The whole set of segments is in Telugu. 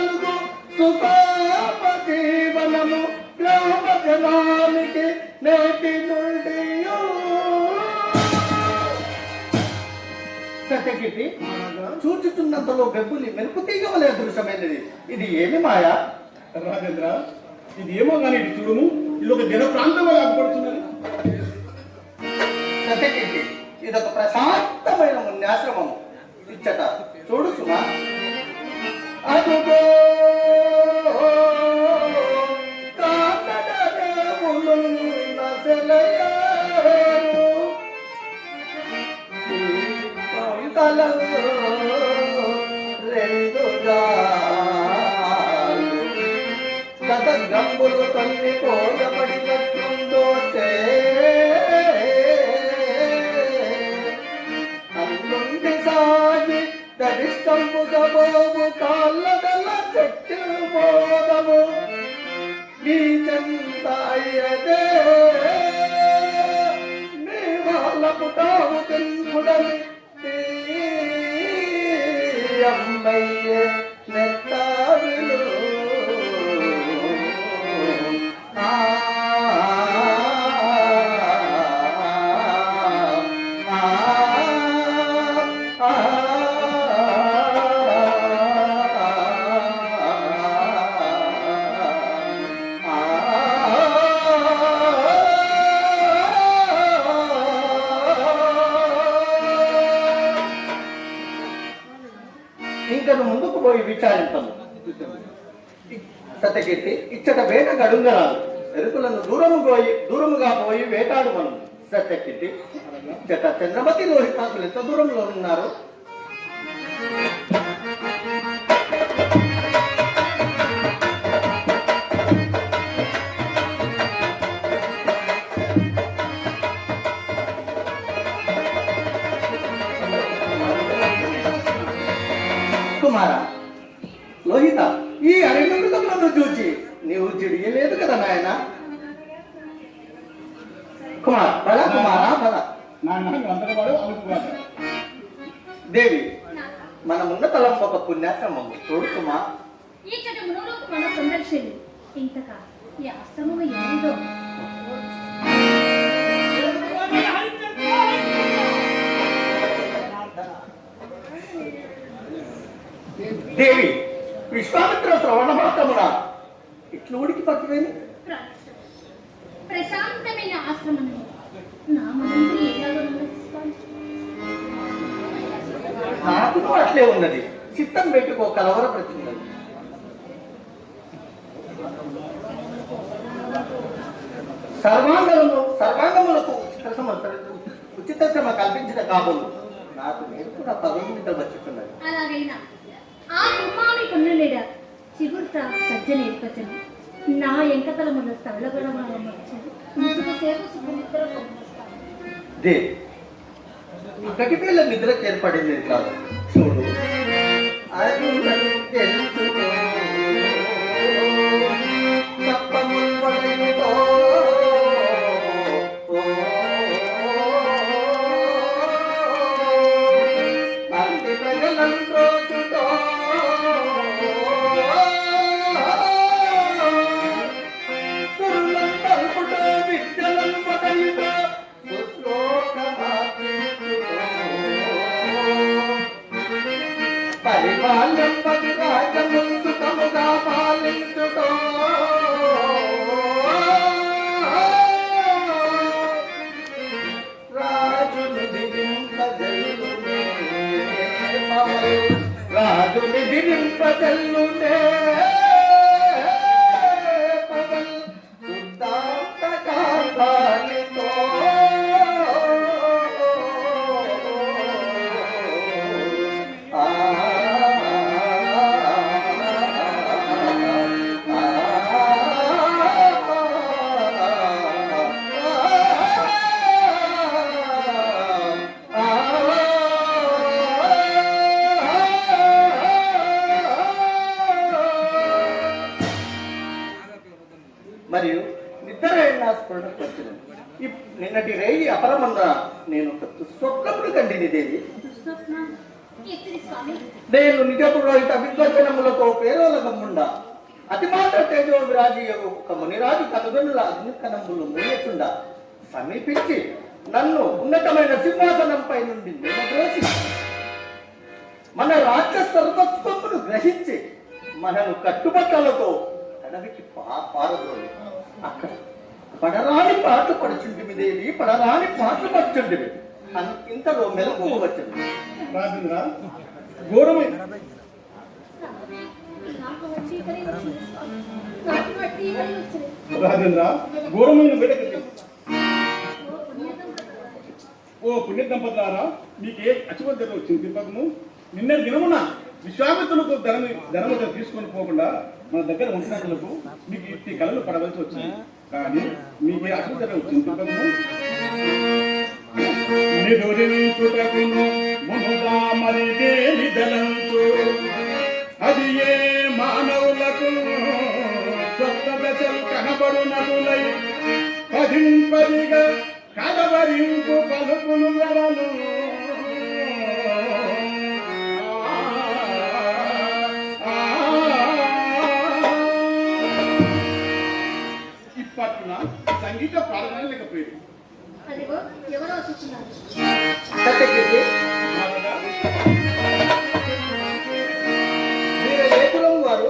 కలుగు సుఖోపజీవనము గ్రామ జనానికి నేటి నుండి సత్యకీర్తి చూచుతున్నంతలో బెబ్బులి మెరుపు తీగవలే దృశ్యమైనది. ఇది ఏమి మాయా? రాజేంద్ర, ఇది ఏమో కానీ ఇది చూడుము, ఇది ఒక జన ప్రాంతంలో ఏర్పడుతున్నది. సత్యకీర్తి, ఇదొక ప్రశాంతమైన మున్యాశ్రమము. ఇచ్చట చూడు సుమా. అదుగో కాకడదేవులున్న సెలయేరు పంటలలో రెండుగా గత గంబులు కొన్ని కోయబడినట్లుందో అందుండి సాగి దరిష్టంబుగబోవు కాళ్ళగల చెట్లు పోదము నీ చెంతాయదే నీ వాళ్ళకు తాము తెలుపుడని అమ్మయ్య నెత్తావిలు ఇంకను ముందుకు పోయి విచారించము. సత్యకీర్తి, ఇచ్చట వేట గడుంగరాలు ఎరుకులను దూరముగా పోయి వేటాడు మనం. సత్యకీర్తి, ఇచ్చట చంద్రమతి లోహితాసులు ఎంత దూరంలో ఉన్నారు? కుమార లోహిత, ఈ అరణ్య మృగములను చూచి నీవు జిడియలేదు కదా నాయన. కుమార బల కుమార బల. దేవి, మనమున్న తలం ఒక పుణ్యాశ్రమము. చూడు కుమా. దేవి, విశ్వామిత్ర శ్రవణ మాత్రమున ఇట్లు ఉడికి పట్టువేమి? ప్రశాంతమైన ఆశ్రమం నాకు అట్లే ఉన్నది. చిత్తం పెట్టుకో కలవర ప్రతిన్నది. సర్వాంగములకు ఉచిత శ్రమ కల్పించిన కాబోలు నాకు నేను కూడా పదవితో వచ్చుతున్నది. అలాగైనా ఆ కుమారి కొన్నలేడ చిగుర్త సజ్జన ఏర్పచను నా ఎంకతలముల దే ఒకటి పిల్ల నిద్రకు ఏర్పడింది కాదు. చూడు అది పరిపాలన రాజములు సుఖముగా పాలించుతో రాజుని దిరింపజల్లునే రాజుని దిరింపజల్లునే పవన్ శుద్ధాంత కాపాలితో మరియు నిద్రైన స్ఫురణకు వచ్చింది. నిన్నటి రేయి అపరమన్న నేను స్వప్నములు కండిని దేవి. ఎత్తిరి స్వామి. నేను నిజ పురోహిత విద్వచనములతో పేరోల గమ్ముండా అతి మాత్ర తేజో విరాజీయగు ఒక మునిరాజు కనుగొనుల అగ్నికణములు మూయచుండా సమీపించి నన్ను ఉన్నతమైన సింహాసనంపై నుండి నిలద్రోసి మన రాజ్య సర్వస్వమును గ్రహించి మనను కట్టుబట్టలతో అడవికి పారద్రోలి అక్కడ పడరాని పాటలు పడుచుంటివి దేవి, పడరాని పాటలు పడుచుంటివి ఇంతలో మెలకు వచ్చింది. రాజేంద్ర ఘోరమైన నాకు వచ్చి ఇక్కడే వచ్చింది స్వామి. నాకు బట్టి ఇక్కడే వచ్చింది. రాజేంద్ర ఘోరమైన వేటకి ఓ పుణ్యదంపతులారా. ఓ పుణ్య దంపతులారా, మీకే అచువద్దత వచ్చింది తిరుపతము. నిన్నటి దినమున విశ్వామిత్రులకు ధనముతో తీసుకొని పోకుండా మన దగ్గర ఉంటున్నట్లకు మీకు ఈ కళలు పడవలసి వచ్చింది. కానీ మీకే అచువద్దత వచ్చింది తిరుపతము. నిదురించుటకును మునుగా మరి దేని దళంచు అది ఏ మానవులకు సప్త దశలు కనబడునటులై పదింపదిగా కలవరింపు పలుకులు వరలు ఇప్పట్ల సంగీత పాడడం లేకపోయింది. అదిగో ఎవరో వచ్చుతున్నారు. సత్యకీర్తి, మీరు ఏ కులం వారు?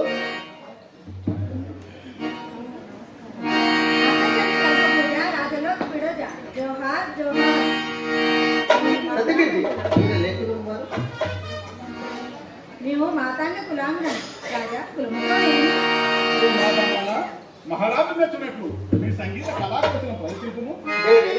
జోహార్ జోహార్. సత్యకీర్తి, మీరు ఏ కులం వారు? మేము మాతాంగ కులాములం రాజా. కులంతో మహారాజు నచ్చినట్లు మీ సంగీత కళాకృతులను ప్రదర్శించుము. దేవి,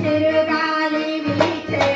చిరుగాలి వీచే